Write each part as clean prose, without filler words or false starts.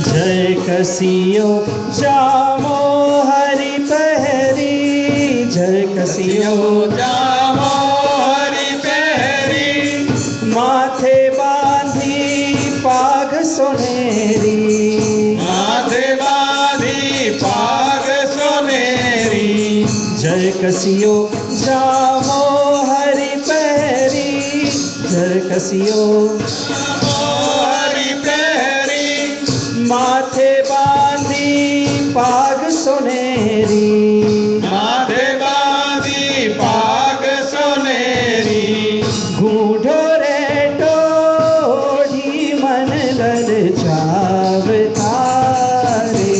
जय कसियो जामो हरि पहरी, जय कसियो जामो हरि पहरी, माथे बांधी पाग सोनेरी, माथे बांधी पाग सोनेरी। जय कसियो जामो हरि पहरी, जय कसियो हरि पहरी, माथे बांधी पाग सोनेरी, माथे बांधी पाग सोनेरी। गूढ़ो रे टोढ़ी मन ललचावता रे,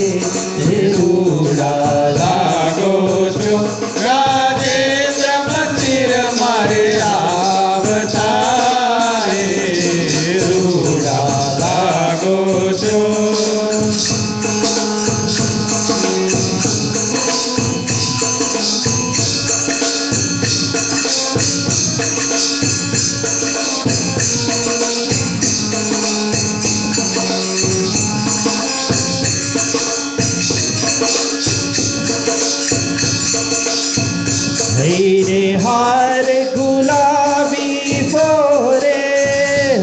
रूड़ा लागो छो राजेंद्र मंदिर मारे आवता रे, रूड़ा लागो छो। हैरे हार गुलाबी फोरे,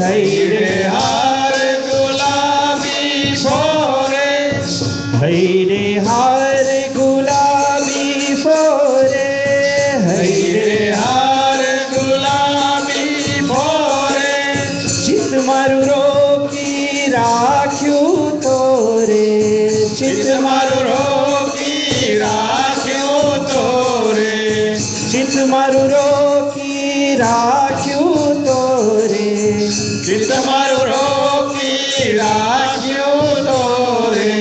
हैरे हार गुलाबी फोरे, हैरे हार गुलाबी फोरे, हैरे हार गुलाबी फोरे। चित मारू रोकी राख्यू तोरे, चित मारू रोकी राख्यो तोरे, चित मारू रोकी राख्यू तोरे, चित मारू रोकी राख्यो तोरे।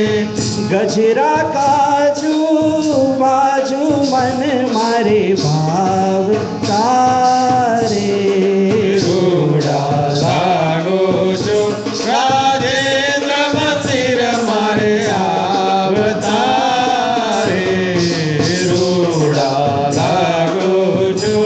गजरा काजू बाजू मन मारे भाव तारे, रूड़ा लागो छो राजेंद्र मंदिर मारे आवता रे, रूड़ा लागो छो।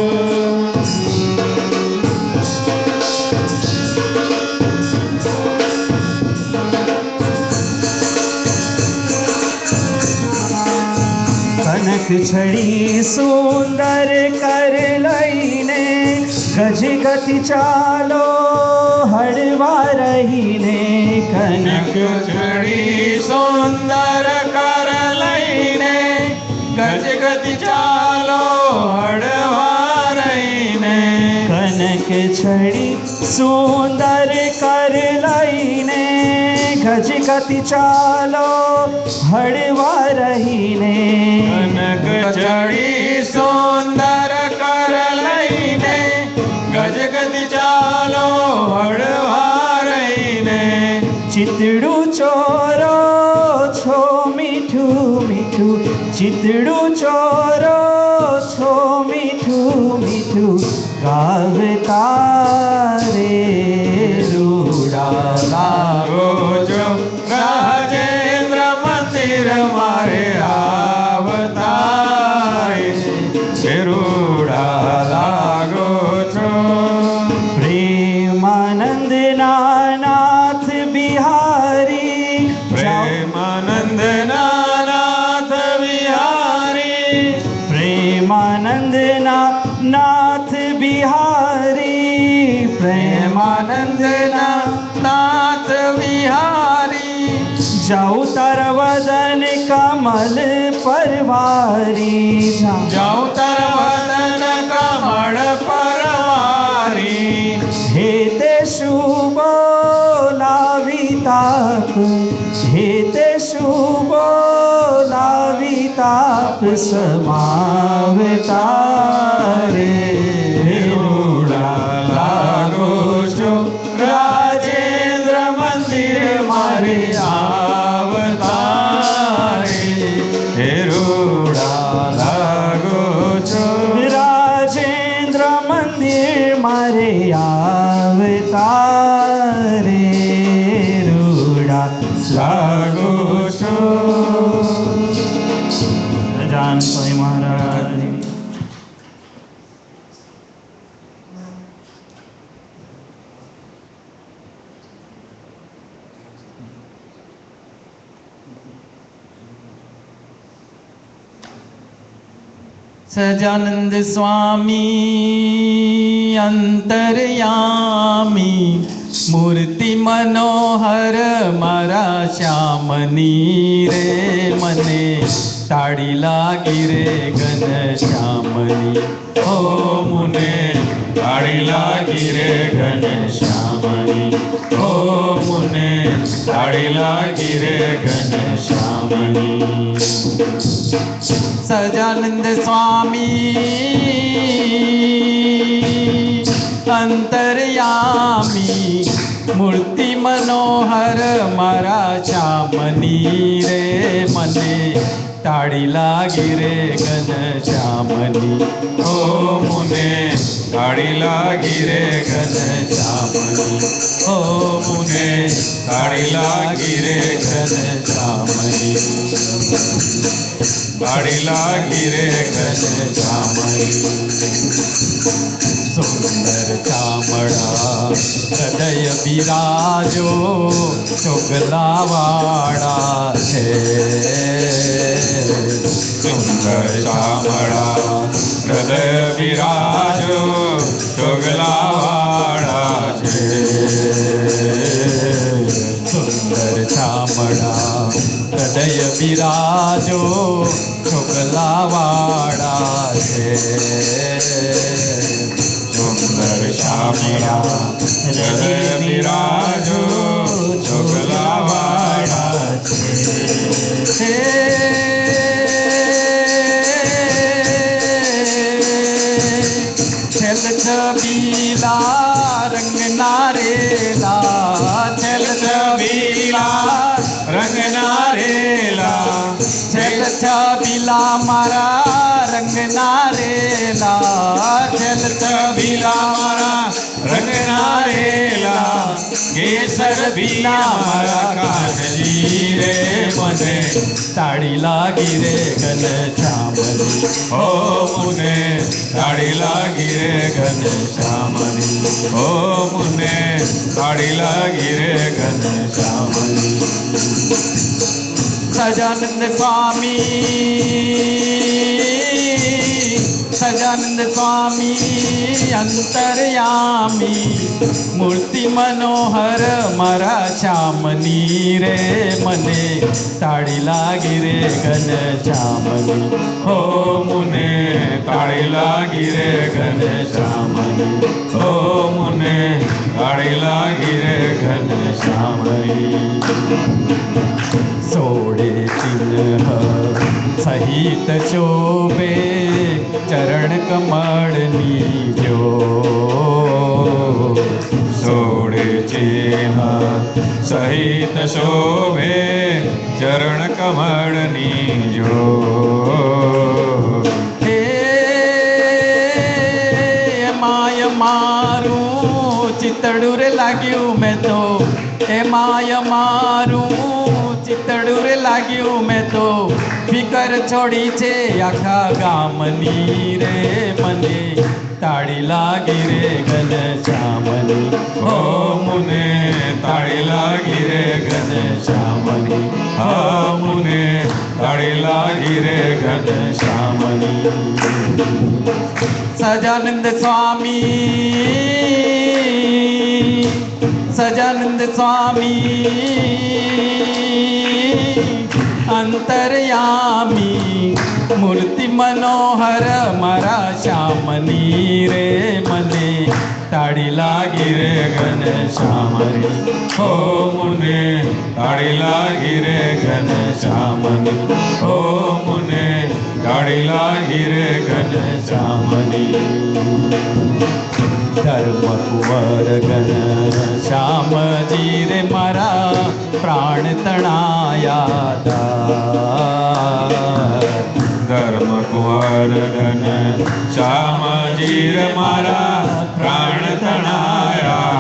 कनक छड़ी सुंदर कर लईने, गज गति चालो हड़वा रहीने, कनक छड़ी सुंदर कर लईने, गज गति चालो हड़वा रहीने। कनक छड़ी सुंदर कर लईने, गज गति चालो हड़वा रहीने, कनक छड़ी सुंदर कर लईने, गज गति चालो हड़वा रहीने। चितड़ू चोरो छो मीठू मीठू, चितड़ू चोरो छो मीठू मीठू गावता रे, रूड़ा लागो छो राजेंद्र मंदिर मारे आवता रे, रूड़ा लागो छो। प्रेमानंद नाथ बिहारी, प्रेमानंद नाथ बिहारी, प्रेमानंद नाथ बिहारी, प्रेमानंद नाथ बिहारी। जाऊ तर वदन कमल परवारी, जाऊं तर वदन कमल परवारी। हेते शुभो लाविताप, हेते शुभो लाविताप समावता रे, रूड़ा लागो छो राजेंद्र मंदिर मारे आवता रे, रूड़ा लागो छो राजेंद्र मंदिर मारे आवता रे, रूड़ा लागो छो। जान स्वामी महाराज। સજાનંદ સ્વામી અંતર્યામી મૂર્તિ મનોહર મારા શ્યામની રે મને તાળી લાગી રે ઘનશ્યામની ઓ મુને તાળી લાગી રે ઘનશ્યામની ઓ મુને તાળી લાગી રે ઘનશ્યામની સજાનંદ સ્વામી અંતર્યામી મૂર્તિ મનોહર મારા શ્યામની રે મને તાળી લાગી રે ઘનશ્યામની ઓ મુને તાળી લાગી રે ઘનશ્યામની ઓ મુને તાળી લાગી રે ઘનશ્યામની તાળી લાગી રે ઘનશ્યામની સુંદર ચામડા હૃદય બિરાજો ચોગલાવાળા છે સુંદર ચામડા હૃદય બિરાજો ચોગલાવાળા છે સુંદર ચામડા હૃદય બિરાજો ચોગલાવાળા છે સુંદર ચામડા હૃદય બિરાજો ચોગલાવાળા છે છેલ છબીલા રંગના રેલા છેલ છબીલા રંગના રેલા છેલ છબીલા મારા રંગના રેલા છેલ છબીલા મારા રંગના રેલા કેસર ભીલા મારા કાનજી રે મને તાળી લાગી રે ઘનશ્યામની ઓ મુને તાળી લાગી રે ઘનશ્યામની ઓ મુને તાળી લાગી રે ઘનશ્યામની સજાનંદ સ્વામી અંતર્યામી મૂર્તિ મનોહર મારા શ્યામની રે મને તાળી લાગી રે ઘનશ્યામની હો મુને તાળી લાગી રે ઘનશ્યામની હો મુને તાળી લાગી રે ઘનશ્યામની સોળે ચિહ્ન સહિત શોભે ચરણ કમળની જો સોળે ચિહ્ન સહિત શોભે ચરણ કમળની જો હે માય મારું ચિતડું રે લાગ્યું મેં તો હે માય મારું ચિતડું રે લાગ્યું મેં તો ફિકર છોડી છે આખા ગામની રે મને તાળી લાગી રે ઘનશ્યામની હો મુને તાળી લાગી રે ઘનશ્યામની હો મુને તાળી લાગી રે ઘનશ્યામની સજાનંદ સ્વામી અંતર્યામી મૂર્તિ મનોહર મારા શ્યામની રે મને તાળી લાગી રે ઘનશ્યામની હો મુને તાળી લાગી રે ઘનશ્યામની હો મુને તાળી લાગી રે ઘનશ્યામની ધર્મ કુંવર ઘનશ્યામજી રે મારા પ્રાણ તણાયા ધર્મ કુંવર ઘનશ્યામજી રે મારા પ્રાણ તણાયા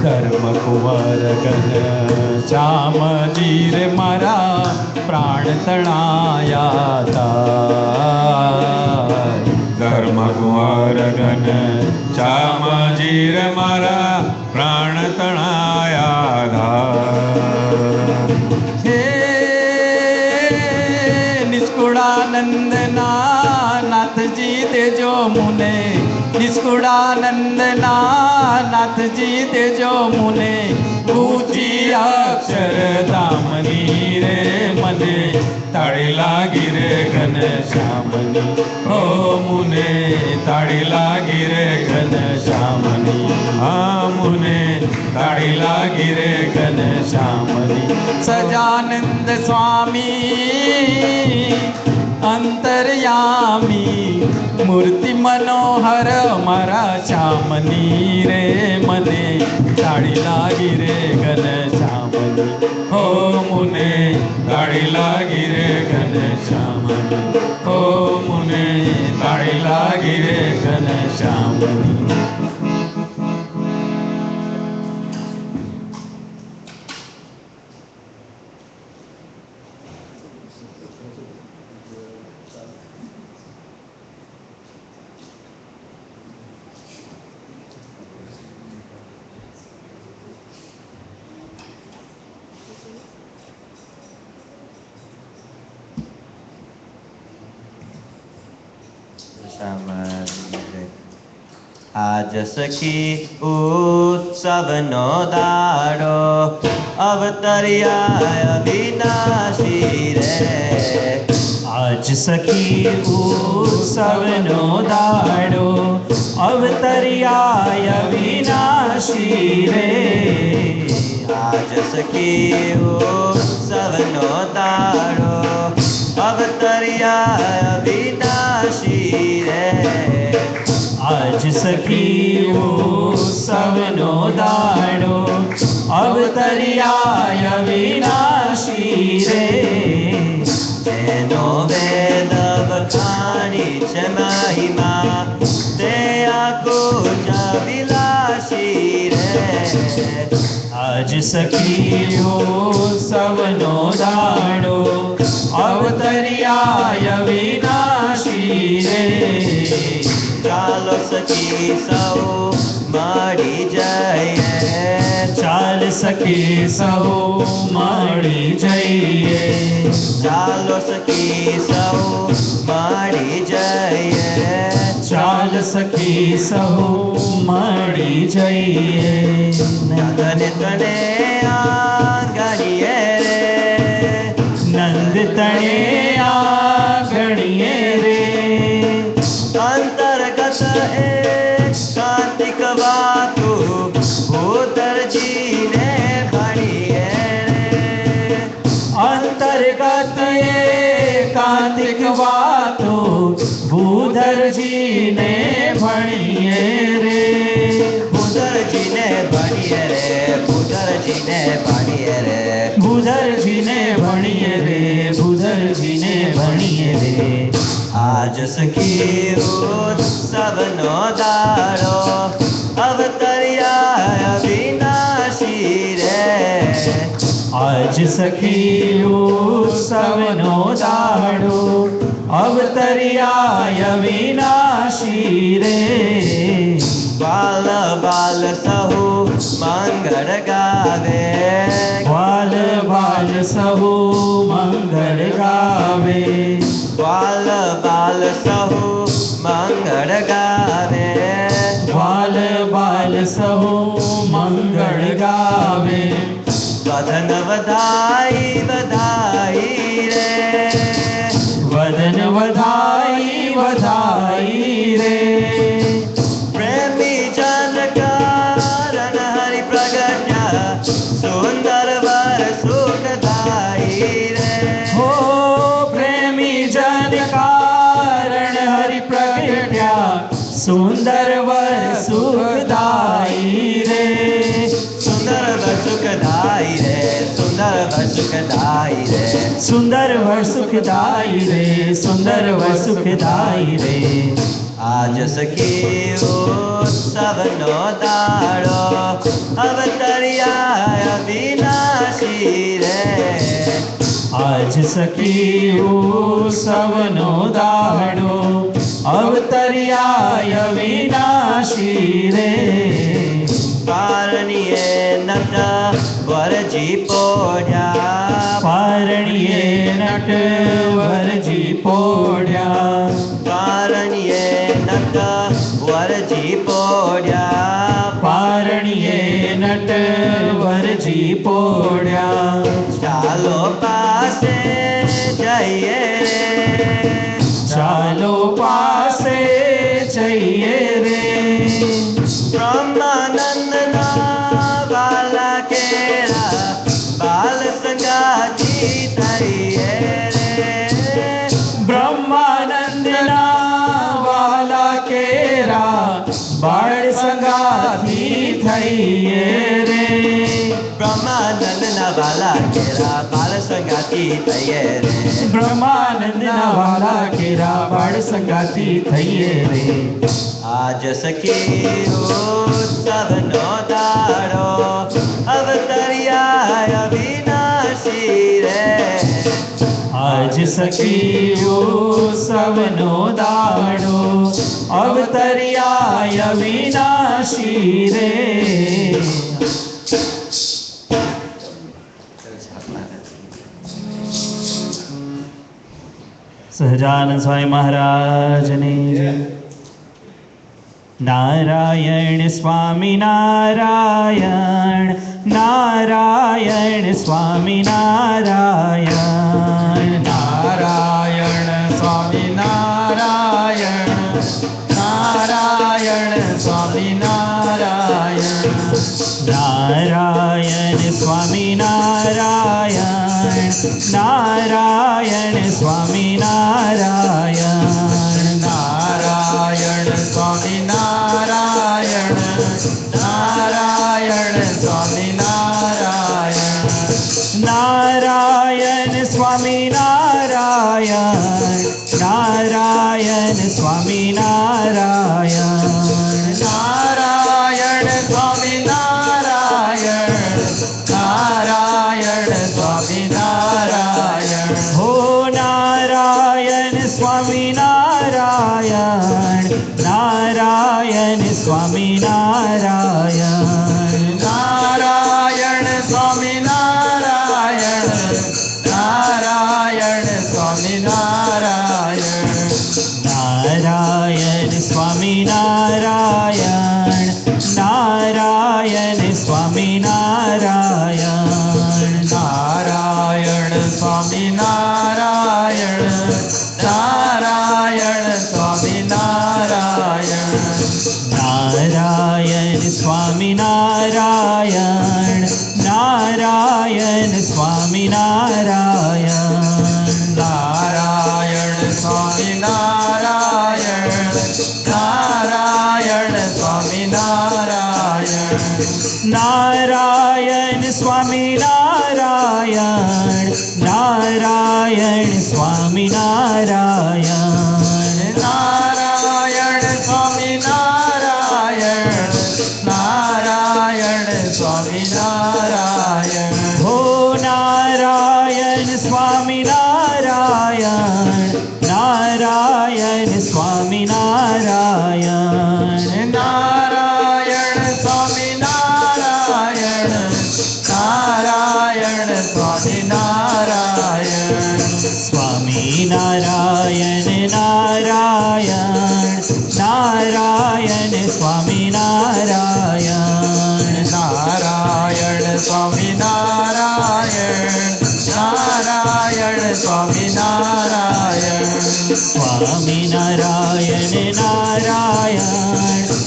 ધર્મ કુંવર ઘનશ્યામજી રે મારા પ્રાણ તણાયા ધર્મ કુંવર ઘનશ્યામજી રે મારા પ્રાણ તણાયા હે નિષ્કુળા નાથજી દેજો મુને નિષ્કુળાનંદના નાથજી દેજો મુને ઊંચી અક્ષરધામની રે મને તાળી લાગી રે ઘનશ્યામની હો મુને તાળી લાગી રે ઘનશ્યામની હા મુને તાળી લાગી રે ઘનશ્યામની સજાનંદ સ્વામી અંતર્યામી મૂર્તિ મનોહર મારા શ્યામની રે મને તાળી લાગી રે ઘનશ્યામની હો મુને તાળી લાગી રે ઘનશ્યામની હો મુને તાળી લાગી રે ઘનશ્યામની આજ સખી ઉત્સવનો દાડો અવતર્યા વિનાશી રે આજ સખી ઉત્સવનો દાડો અવતર્યા વિનાશી રે આજ સખી ઉત્સવનો દાડો અવતર્યા વિનાશી રે આજ સખી ઉત્સવનો દાડો અવતર્યા વિનાશી રે જેનો વેદ વખાણી છે મહિમા તે આકુજ વિલાસી રે આજ સખી ઉત્સવનો દાડો અવતર્યા વિનાશી રે ચાલો સખી સૌ મળી જઈએ ચાલ સખી સૌ મળી જઈએ ચાલો સખી સૌ મળી જઈએ ચાલ સખી સૌ મળી જઈએ તને તને આંગણીએ રે નંદ તણે આંગણીએ રે અંતર્ગત એકાંતિક વાતો ભૂતરજીને ભણીએ રે અંતર્ગત એકાંતિક વાતો ભૂધરજીને ભણીએ રે ભૂતરજીને ભણીએ રે ભૂતરજીને ભણીએ રે ભૂધરજીને ભણીએ રે ભૂધરજીને ભણીએ રે આજ સખી ઉત્સવનો દાડો અવતર્યા વિનાશી રે આજ સખી ઉત્સવનો દાડો અવતર્યા વિનાશી રે બાલ બાલ સહુ મંગળ ગાવે ગ્વાલ બાલ સહુ મંગળ ગાવે ગ્વાલ બાલ સહુ મંગળ ગાવે ગ્વાલ બાલ સહુ મંગળ ગાવે વદન વધાઈ વધાઈ રે વદન વધાઈ વધાઈ રે પ્રેમી જન કારણ હરિ પ્રગટ્યા સુંદર વર સુખદાઈ રે હો પ્રેમી જન કારણ હરિ પ્રગટ્યા સુંદર વર સુખદાઈ રે સુંદર વર સુખદાઈ રે સુંદર વર સુખદાઈ રે સુંદર વર સુખદાઈ રે સુંદર વર સુખદાઈ રે આજ સખી ઉત્સવનો દાડો અવતર્યા વિનાશી રે આજ સખી ઉત્સવનો દાડો અવતર્યા વિનાશી રે પારણીએ નટ વરજી પોઢ્યા પારણીએ નટ વરજી પોઢ્યા પારણીએ વરજી પોડ્યા પારણીએ નટવરજી પોડ્યા ચાલો પાસે જઈએ ચાલો પાસે જઈએ રે બ્રહ્માનંદના વાલા કેરા બાલ સંગાતી થઈએ રે બ્રહ્માનંદના વાલા કેરા બાળ સંગાથી થઈએ રે બ્રહ્માનંદના વાલા કેરા બાલ સંગાતી થઈએ રે બ્રહ્માનંદના વાલા કેરા બાળ સંગાતી થઈએ રે આજ સખી ઉત્સવનો દાડો અવતર્યા અવિનાશી રે આજ સખીઓ સવનો દાડો અવતર્યા અવિનાશી રે સહજાનંદ સ્વામી મહારાજની જય. નારાયણ સ્વામી નારાયણ નારાયણ સ્વામી નારાયણ નારાયણ સ્વામી નારાયણ નારાયણ સ્વામી નારાયણ નારાયણ સ્વામી નારાયણ નારાયણ સ્વામી નારાયણ નારાયણ સ્વામી નારાયણ નારાયણ સ્વામી નારાયણ નારાયણ સ્વામી નારાયણ નારાયણ સ્વામી નારાયણ નારાયણ સ્વામી નારાયણ નારાયણ સ્વામી નારાયણ હો નારાયણ સ્વામી નારાયણ નારાયણ સ્વામી નારાયણ નારાયણ સ્વામી નારાયણ નારાયણ સ્વામી નારાયણ નારાયણ સ્વામી નારાયણ નારાયણ સ્વામી નારાયણ નારાયણ સ્વામી નારાયણ નારાયણ સ્વામી નારાયણ નારાયણ સ્વામી નારાયણ નારાયણ સ્વામી નારાયણ નારાયણ સ્વામી નારાયણ નારાયણ સ્વામી નારાયણ નારાયણ સ્વામી નારાયણ નારાયણ સ્વામી નારાયણ નારાયણ સ્વામી નારાયણ નારાયણ સ્વામી નારાયણ હો નારાયણ સ્વામી નારાયણ નારાયણ સ્વામી નારાયણ નારાયણ સ્વામી નારાયણ નારાયણ સ્વામી નારાયણ સ્વામી નારાયણ નારાયણ નારાયણ સ્વામી નારાયણ નારાયણ સ્વામી નારાયણ નારાયણ સ્વામી નારાયણ સ્વામી નારાયણ નારાયણ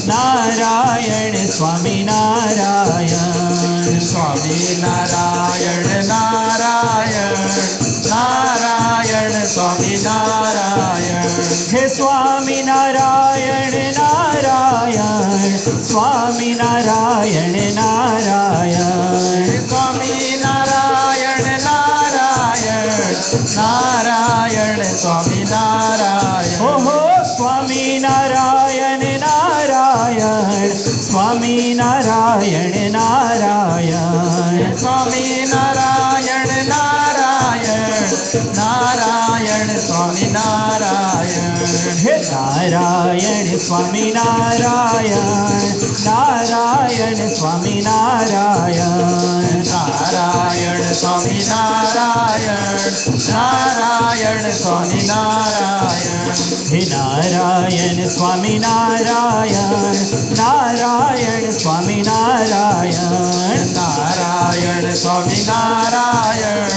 નારાયણ સ્વામી નારાયણ સ્વામી નારાયણ નારાયણ નારાયણ સ્વામી નારાયણ હે સ્વામી નારાયણ નારાયણ સ્વામી નારાયણ નારાયણ સ્વામી નારાયણ નારાયણ નારાયણ સ્વામી નારાયણ ઓહો સ્વામી નારાયણ નારાયણ સ્વામી નારાયણ નારાયણ સ્વામી નારાયણ નારાયણ નારાયણ સ્વામી નારાયણ હે નારાયણ સ્વામી નારાયણ નારાયણ સ્વામી નારાયણ નારાયણ સ્વામી નારાયણ નારાયણ સ્વામી નારાયણ હે નારાયણ સ્વામી નારાયણ નારાયણ સ્વામી નારાયણ નારાયણ સ્વામી નારાયણ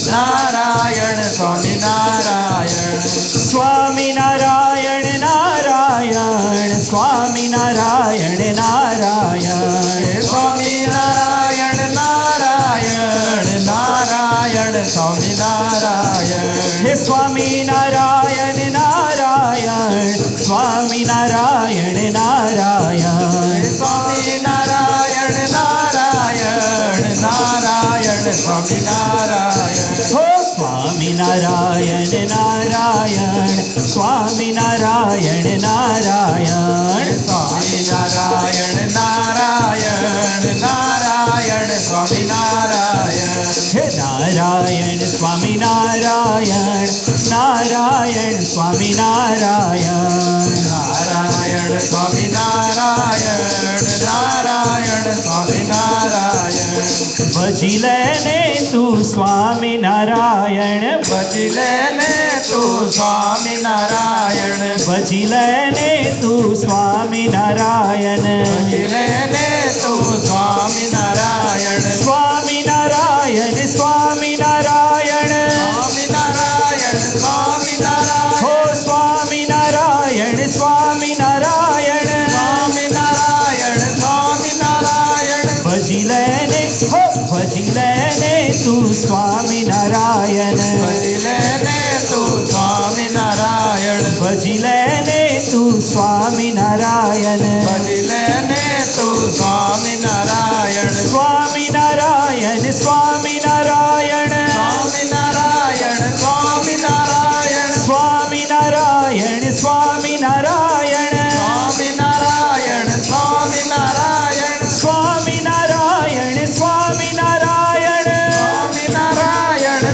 નારાયણ સ્વામી નારાયણ સ્વામી નારાયણ નારાયણ સ્વામી નારાયણ નારાયણ સ્વામી નારાયણ નારાયણ નારાયણ સ્વામી નારાયણ હે સ્વામી નારાયણ નારાયણ સ્વામી નારાયણ નારાયણ સ્વામી નારાયણ નારાયણ નારાયણ સ્વામી નારાયણ હો સ્વામી નારાયણ નારાયણ સ્વામી નારાયણ નારાયણ સ્વામી નારાયણ નારાયણ નારાયણ સ્વામી નારાયણ હે નારાયણ સ્વામી નારાયણ નારાયણ સ્વામી નારાયણ નારાયણ સ્વામી નારાયણ નારાયણ સ્વામી નારાયણ ભજી લેને તું સ્વામી નારાયણ ભજી લેને તું સ્વામી નારાયણ ભજી લેને તું સ્વામી નારાયણ ભજી લેને તું સ્વામી નારાયણ સ્વામી નારાયણ સ્વામી નારાયણ સ્વામી નારાયણ સ્વામી નારાયણ હો સ્વામી નારાયણ સ્વામી નારાયણ સ્વામી નારાયણ સ્વામી નારાયણ ભજી લેને હો ભજી લેને તું સ્વામી નારાયણ ભજી લેને તું સ્વામી નારાયણ ભજી લેને તું સ્વામી નારાયણ ભજી લેને તું સ્વામી નારાયણ સ્વામી નારાયણ સ્વામી નારાયણ સ્વામી નારાયણ સ્વામી નારાયણ સ્વામી નારાયણ સ્વામી નારાયણ સ્વામી નારાયણ સ્વામી નારાયણ સ્વામી નારાયણ સ્વામી નારાયણ સ્વામી નારાયણ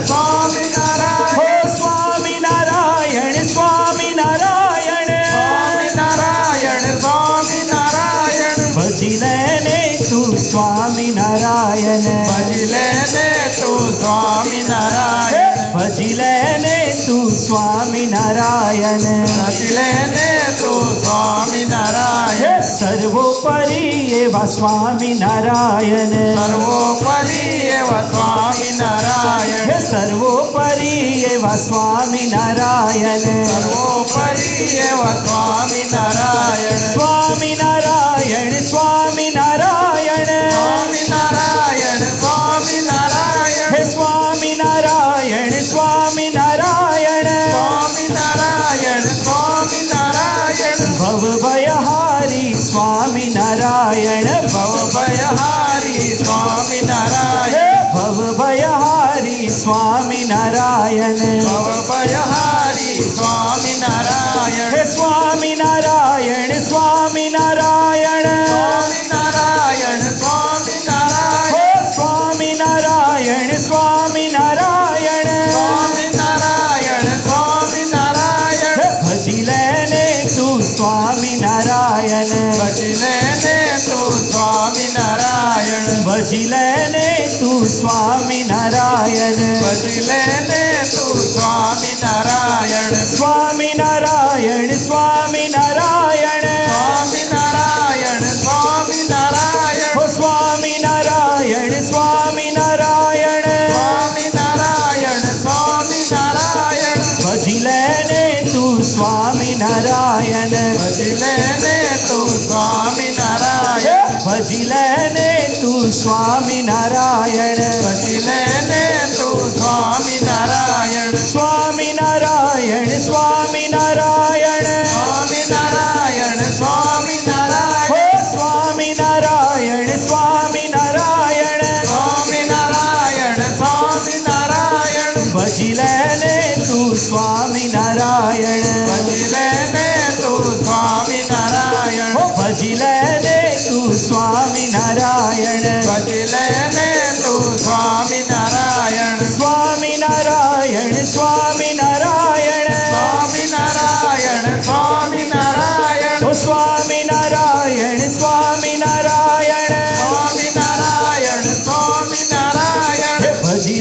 સ્વામી નારાયણ હો સ્વામી નારાયણ સ્વામી નારાયણ સ્વામી નારાયણ સ્વામી નારાયણ ભજી લેને તું સ્વામી નારાયણ ભજી લેને તું સ્વામી નારાયણ ભજી લેને તું સ્વામી નારાયણ ભજી લેને તું સ્વામી નારાયણ સર્વોપરી એવા સ્વામી નારાયણ સર્વોપરી એવા સ્વામી નારાયણ સર્વોપરી એવા સ્વામી નારાયણ સર્વોપરી એવા સ્વામી નારાયણ સ્વામી નારાયણ સ્વામી નારાયણ સ્વામી નારાયણ સ્વામી નારાયણ હે સ્વામી નારાયણ સ્વામી નારાયણ સ્વામી નારાયણ સ્વામી નારાયણ ભવભયહારી સ્વામી નારાયણ ભવભયહારી સ્વામી નારાયણ ભવભયહારી સ્વામી નારાયણ ભવભયહારી સ્વામી નારાયણ હે સ્વામી નારાયણ સ્વામી નારાયણ સ્વામી નારાયણ સ્વામી નારાયણ હે સ્વામી નારાયણ સ્વામી નારાયણ સ્વામી નારાયણ સ્વામી નારાયણ ભજી લેને તું સ્વામી નારાયણ ભજી લેને તું સ્વામી નારાયણ ભજી લેને તું સ્વામી નારાયણ ભજી લેને તું સ્વામી નારાયણ સ્વામી નારાયણ સ્વામી નારાયણ સ્વામી નારાયણ સ્વામી નારાયણ હો સ્વામી નારાયણ સ્વામી નારાયણ સ્વામી નારાયણ સ્વામી નારાયણ ભજી લેને તું સ્વામી નારાયણ ભજી લેને તું સ્વામી નારાયણ ભજી લેને તું સ્વામી નારાયણ ભજી લેને તું સ્વામી નારાયણ સ્વામી નારાયણ સ્વામી નારાયણ સ્વામી નારાયણ સ્વામી નારાયણ હો સ્વામી નારાયણ સ્વામી નારાયણ સ્વામી નારાયણ સ્વામી નારાયણ ભજી લેને તું સ્વામી નારાયણ ભજી લેને તું સ્વામી નારાયણ હો ભજી લેને તું સ્વામી નારાયણ ભજી લેને તું સ્વામી નારાયણ સ્વામી નારાયણ સ્વામી નારાયણ સ્વામી નારાયણ સ્વામી નારાયણ હો સ્વામી નારાયણ સ્વામી નારાયણ સ્વામી નારાયણ સ્વામી નારાયણ ભજી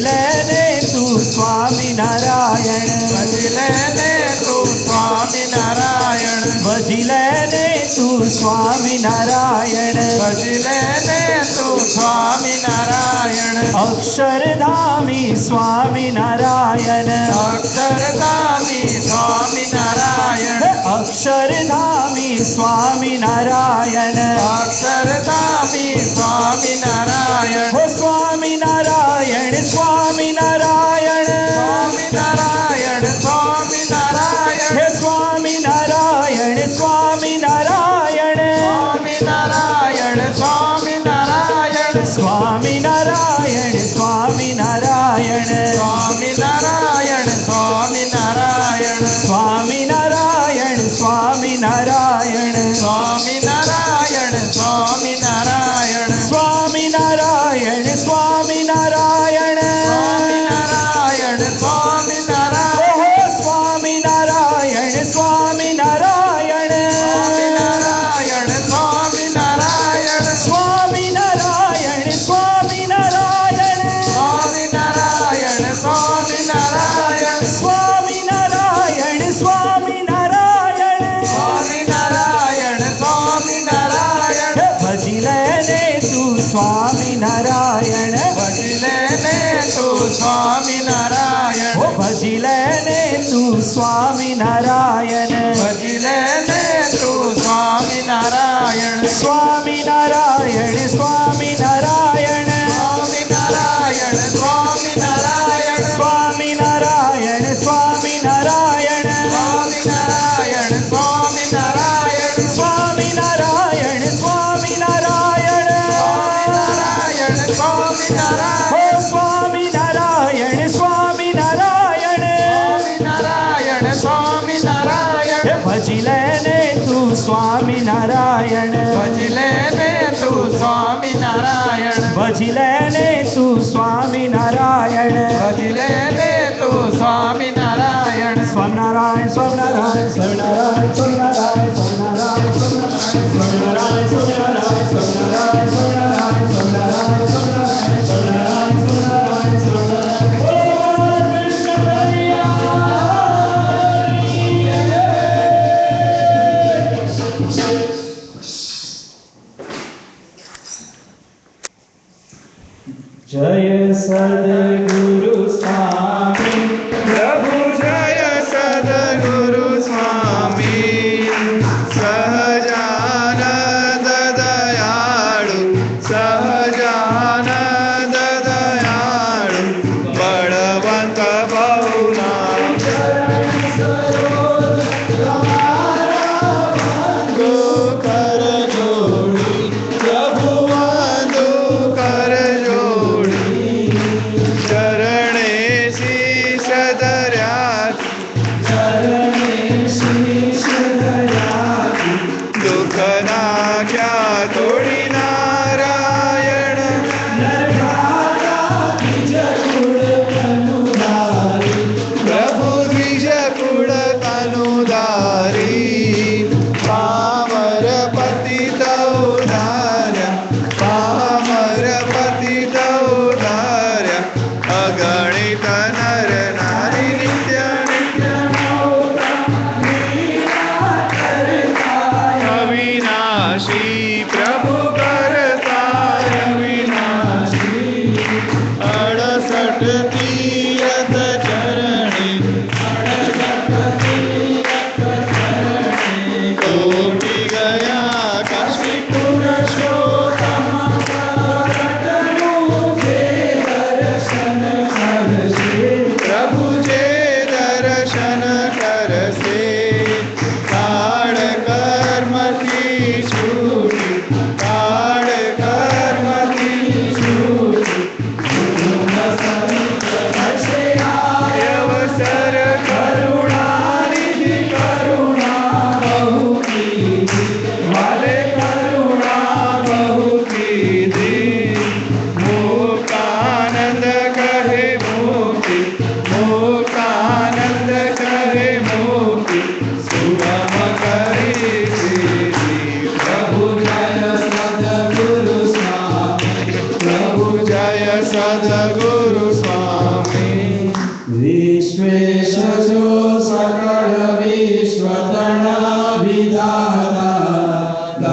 સ્વામિનારાયણ ભજી લેને તું સ્વામિનારાયણ અક્ષરધામી સ્વામિનારાયણ અક્ષરધામી સ્વામિનારાયણ અક્ષરધામી સ્વામિનારાયણ અક્ષરધામી સ્વામિનારાયણ હો સ્વામિનારાયણ સ્વામિનારાયણ સ્વામિનારાયણ સ્વામિનારાયણ હે સ્વામિનારાયણ સ્વામિનારાયણ સ્વામિનારાયણ સ્વામિનારાયણ સ્વામિનારાયણ સ્વામિનારાયણ સ્વામિનારાયણ સ્વામિનારાયણ સ્વામિનારાયણ સ્વામિનારાયણ સ્વામિનારાયણ સ્વામિનારાયણ સ્વામિનારાયણ સ્વામિનારાયણ સ્વામિનારાયણ સ્વામિનારાયણ ઓહો સ્વામિનારાયણ સ્વામિનારાયણ સ્વામિનારાયણ સ્વામિનારાયણ સ્વામિનારાયણ સ્વામિનારાયણ સ્વામિનારાયણ સ્વામિનારાયણ સ્વામિનારાયણ સ્વામિનારાયણ સ્વામિનારાયણ સ્વામિનારાયણ ભજી લેને તું સ્વામિનારાયણ ભજી લેને તું સ્વામિનારાયણ ઓ ભજી લેને તું સ્વામિનારાયણ ભજી લેને તું સ્વામિનારાયણ સ્વામિનારાયણ સ્વામિનારાયણ સ્વામિનારાયણ સ્વામિનારાયણ સ્વામિનારાયણ સ્વામિનારાયણ સ્વામિનારાયણ સ્વામિનારાયણ સ્વામિનારાયણ સ્વામિનારાયણ સ્વામિનારાયણ સ્વામિનારાયણ હો સ્વામિનારાયણ સ્વામિનારાયણ સ્વામિનારાયણ સ્વામિનારાયણ હે ભજી લેને તું સ્વામિનારાયણ ભજી લેને તું સ્વામિનારાયણ ભજી લેને તું સ્વામિનારાયણ ભજી લેને તું સ્વામિનારાયણ સ્વામિનારાયણ સ્વામિનારાયણ સ્વામિનારાયણ સ્વામિનારાયણ સ્વામિનારાયણ સ્વામિનારાયણ સ્વામિનારાયણ સ્વામિનારાયણ સ્વામિનારાયણ સ્વામિનારાયણ સ્વામિનારાયણ સ્વામિનારાયણ સ્વામિનારાયણ ઓ કૃષ્ણ જય સદગુરુ સ્વામી પ્રભુ જય સદગુરુ સ્વામી સહજાનંદ દયાળુ સહજાનંદ દયાળુ બળવંત બહુના કર જોડી પ્રભુ વંદુ કર જોડી ચરણે શીશ ધર્યા દુઃખ નાખ્યા તોડી નારાયણ પ્રભુ દ્વિજ કુળ તનુધારી પામર પતિત ઉધાર્યા પામર પતિત ઉધાર્યા અગણિત નર નારી નિત્ય અવિનાશી પ્રભુ કરતા અવિનાશી 68 તીરથ ચરણી કોટી ગયા કાશી પુરુષોત્તમ પ્રભુ જે દર્શન કરશે કાળ કર્મથી છૂટી કાળ કર્મથી છૂટી અવસર કરુણાનિધિ કરુણા બહુ કીધી વાલે કરુણા બહુ કીધી મુક્તાનંદ કહે મુક્તિ મુક્તાનંદ કહે મુક્તિ સુગમ કરી દીધી પ્રભુ જય સદગુરુ સ્વામી પ્રભુ જય સદગુરુ સ્વામી વિશ્વેશજો સકળ વિશ્વતના વિધાતા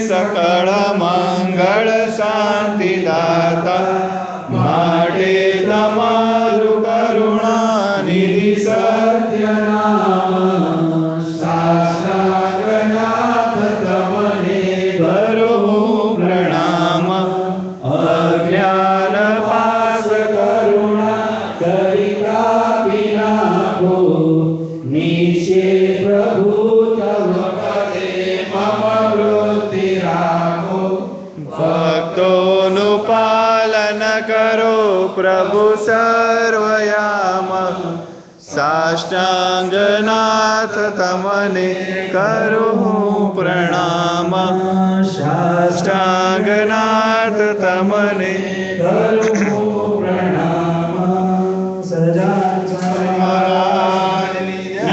सकल मंगल शांति दाता માટે તમારું કરુણા નિધિ સત્ય નામ સાષ્ટાંગનાથ તમને કરું પ્રણામ અજ્ઞાન પાસ કરુણા કરી કાપી નાખો નિશ્ચય પ્રભુ તવ પદે મમ વૃત્તિ રાખો ભક્તોનું પાલન કરો પ્રભુ સર્વયામ સાષ્ટાંગનાથ તમને કરું પ્રણામ સાષ્ટાંગનાથ તમને કરું પ્રણામ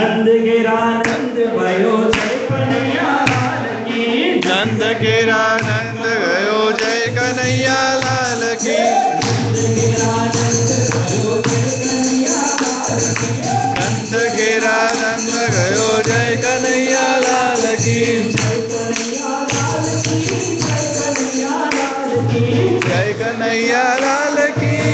નંદ ગિરાનંદ भयो જય કનૈયા લાલ કી નંદ ગિરાનંદ ગયો જય કનૈયા લાલ કી નંદ ગિરાનંદ ગયો જય કનૈયા લાલ કી જય કનૈયા લાલ કી જય કનૈયા લાલ કી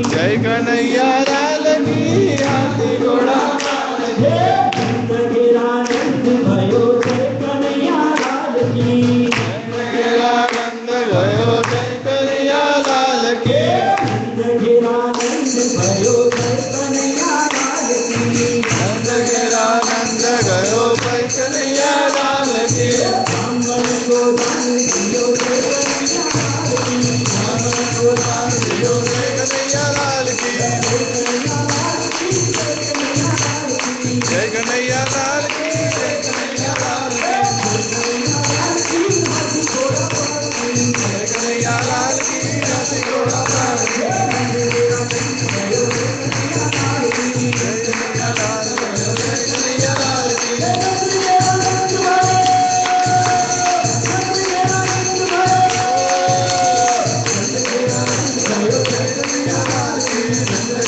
જય કનૈયા લાલ કી હાથી ઘોડા નંદ ગિરાનંદ भयो જય કનૈયા લાલ કી ગિરાનંદ भयो જય કનૈયા લાલ કી નંદ ગિરાનંદ भयो જય કનૈયા લાલ કી નંદ ગિરાનંદ ગયો જય કનૈયા લાલ કી બ્રાહ્મણ કો દાન દિયો જય કનૈયા લાલ કી બ્રાહ્મણ કો દાન દિયો જય કનૈયા લાલ કી જય કનૈયા લાલ કી જય કનૈયા લાલ કી જય કનૈયા લાલ કી હાથી ઘોડા લાલ કી જય કનૈયા લાલ જય કનૈયા લાલ કી જય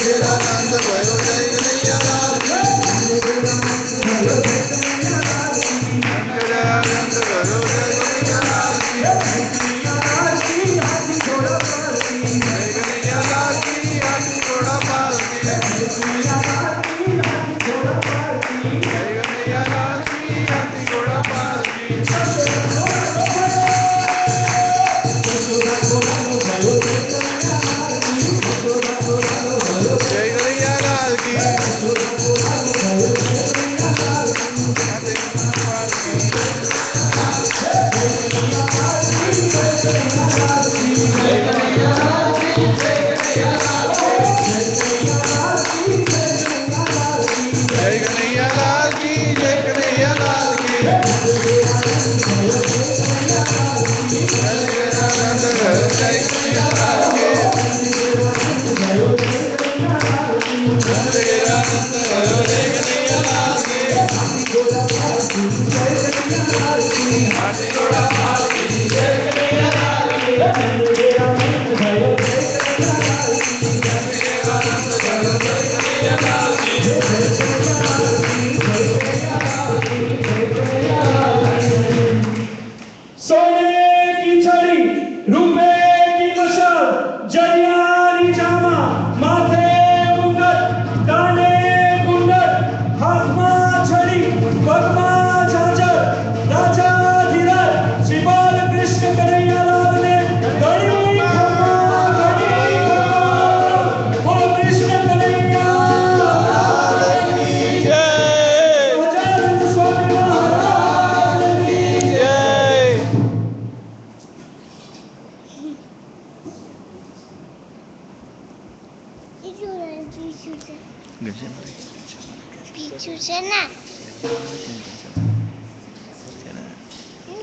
પીછું છે ને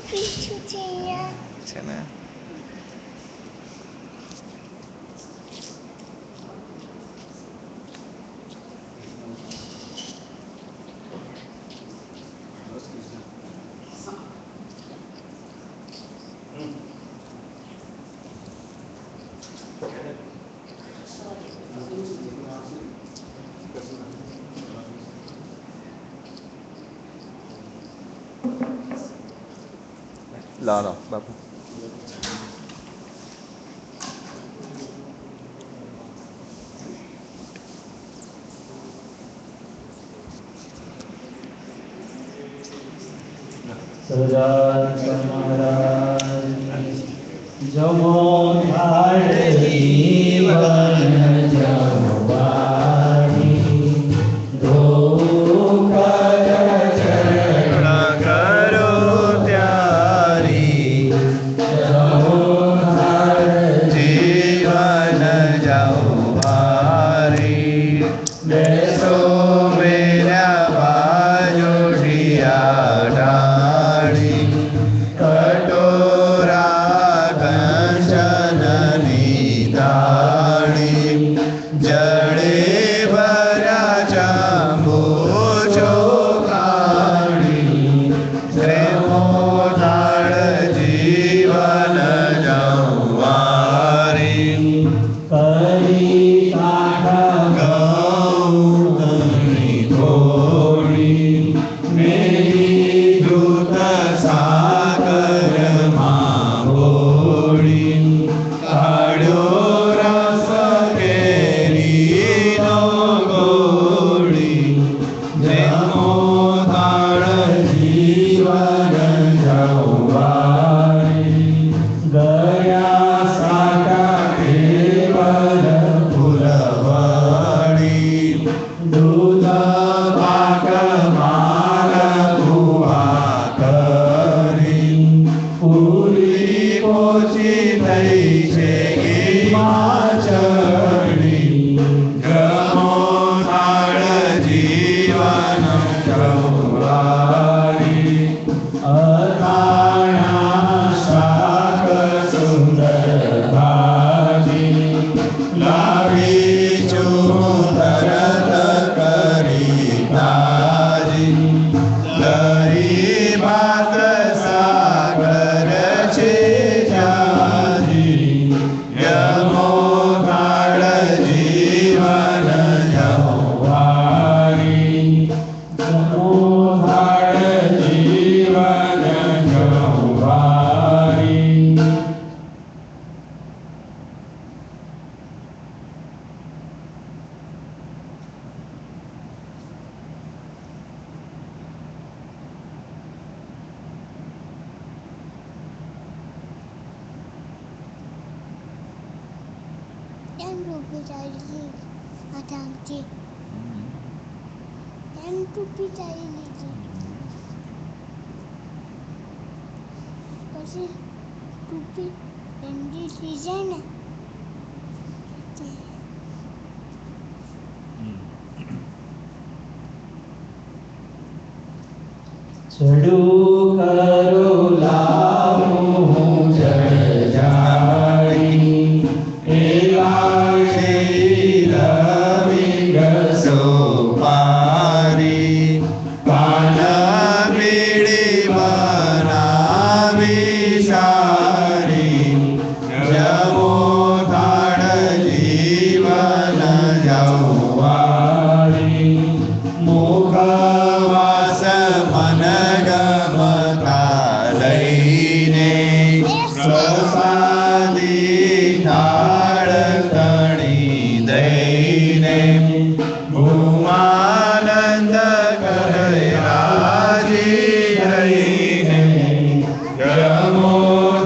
પીછું છે અહીંયા લો બાપુ સદાનંદ મહારાજ જમો થાય જીવન જમવાની ધોખ કરો ત્યારી જીવન જવારી બેસો મેરા બાજુ ઢાળી કટોરા કંચનની તાળી જડે ભર્યા ચાંબો ચોખાણી પ્રેમો થાળ જીવન જવારી કરી કાઢા ગૌની થોડી મેરી દૂત સાગરમાં બોળી કાઢ્યો રસ કેરીનો ગોળી જેમો થાળ જીવન જવારી ગયા સાકા કેવલ ફૂલવાડી દૂધ પાક માર ભુવા કરી પૂરી પોચી થઈ છે હિમાચળી ગમો થાળ જીવન જવારી અથાણા શાક સુંદર ભાજી લાવી છું તરત કરી તાજી દરી ભાત સાગર છે જાજી યમો થાળ જીવન જવારી જમો થાળ જીવન જવારી એમ ટોપી ચાલી આધામથી એમ ટોપી ચાલી લીધી પછી ટોપી રંગી થઈ જાય ને ચડું કરો લાવું જળ જાળી એવા રવિગસો પારી પાન બીડી બનાવી સારી જમો થાળ જીવન જવારી મુખવાસ મન ગમતા લઈને પ્રસાદી થાળ તણી દઈને ભૂમાનંદ કરે રાજી રહીને જમો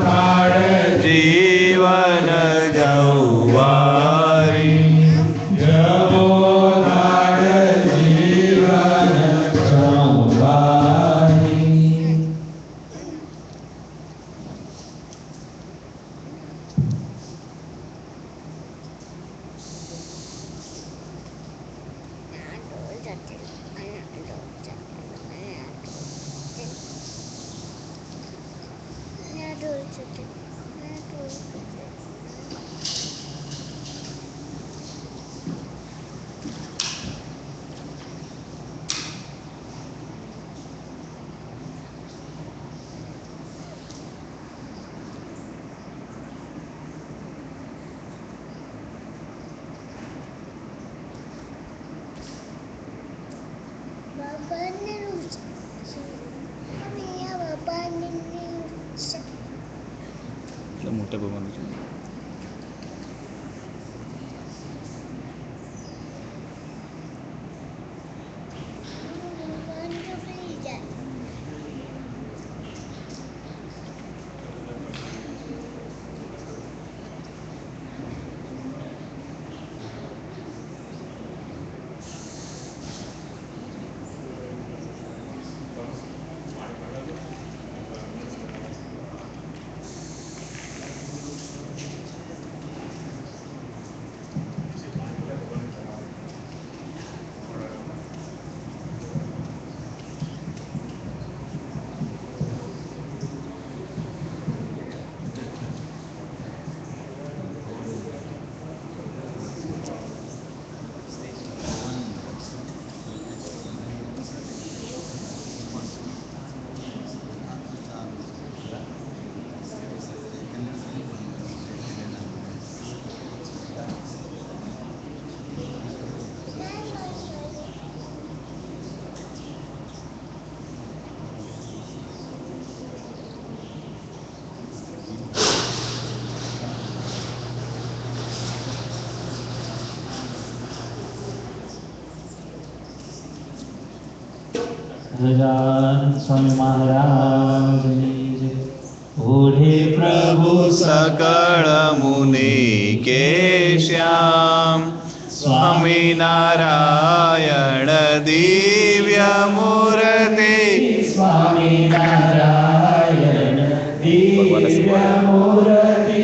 થાળ જીવન જવારી જમો થાળ જીવન જવારી ભગવાન છે. ગજાનંદ સ્વામી મહારાજની જય. ઓઢે પ્રભુ સકળ મુનિ કે શ્યામ સ્વામિનારાયણ દિવ્ય મૂર્તિ સ્વામિનારાયણ દિવ્ય મૂર્તિ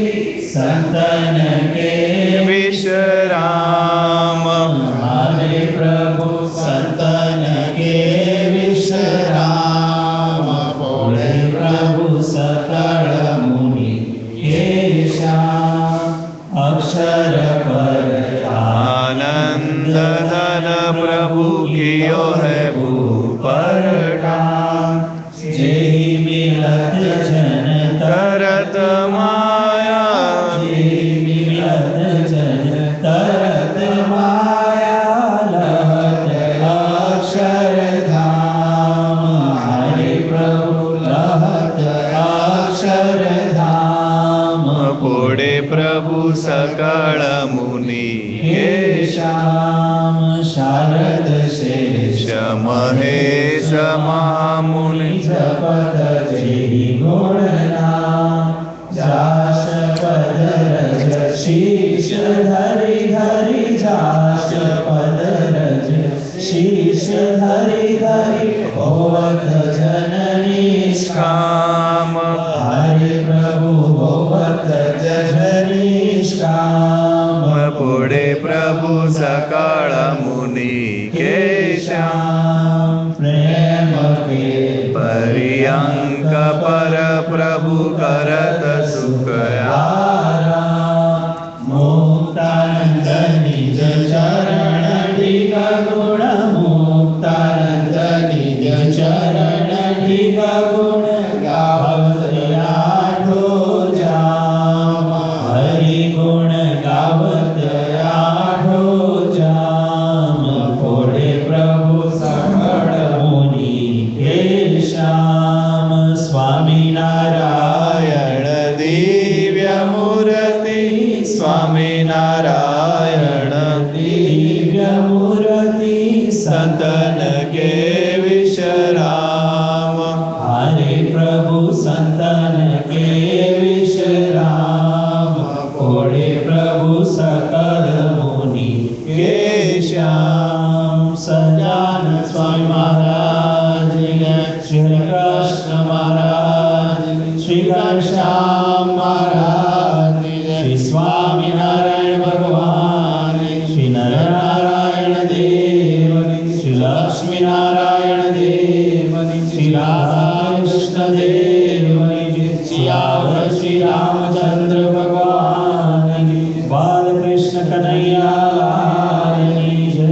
સંતન કે વિશ્રામ હરે પ્રભુ સંતન કે વિશ્રામ બોલે પ્રભુ સકળ મુનિ કે શ્યામ અક્ષર પર આનંદ ધન પ્રભુ કિયો હૈ ભૂપરટામ જેહી મિલત જન તરત માયા જેહી મિલત જન તરત માયા લહત અક્ષરધામ હરે પ્રભુ લહત અક્ષરધામ પોડે પ્રભુ સકળ મુનિ હે શ્યામ શારદ શેષ મહેશ મહામુનિ જપત જેહી ગુણના જાશ પદ રજ શીશ ધરી ધરી જાશ પદ રજ શીશ ધરી ધરી ભોવત જનનિષ્કામ હરે પ્રભુ ભોવત જનનિષ્કામ પોડે પ્રભુ સકળ મુનિ કે શ્યામ પ્રેમ કે પર્યંક પર પ્રભુ કરત સુખયા મુક્તાનંદ નિજ ચરણ ધિક ગુણ મુક્તાનંદ નિજ ચરણ ધિક ગુણ ગાવત આઠો જામ હરિ ગુણ ગાવત આઠો જામ પોડે પ્રભુ સકળ મુનિ હે શ્યામ સ્વામિનારાયણ દિવ્ય મૂર્તિ સ્વામિનારાયણ દિવ્ય મૂર્તિ સંતન કે વિશ્રામ હરે પ્રભુ સંતન કે વિશ્રામ પોડે પ્રભુ સકળ મુનિ કે શ્યામ સજાન સ્વામી મહારાજ શ્રી કૃષ્ણ મહારાજ શ્રી ઘનશ્યામ મહારાજ શ્રી સ્વામિનારાયણ ભગવાન શ્રી નરનારાયણ દેવ શ્રી લક્ષ્મીનારાયણ દેવ શ્રી રાધા કૃષ્ણ દેવ શ્રી શ્રી રામચંદ્ર ભગવાન બાલકૃષ્ણ કનૈયાની જય.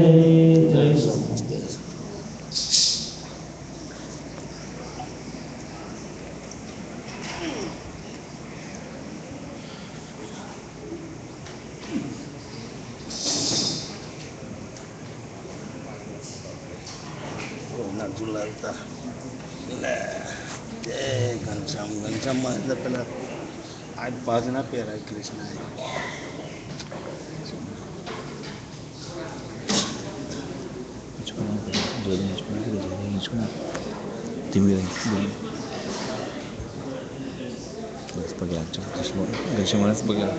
જય સ્વામી. ઘનશ્યામ ઘનશ્યામમાં એટલે પેલા आज पास ना प्यारा कृष्ण है Bagaimana?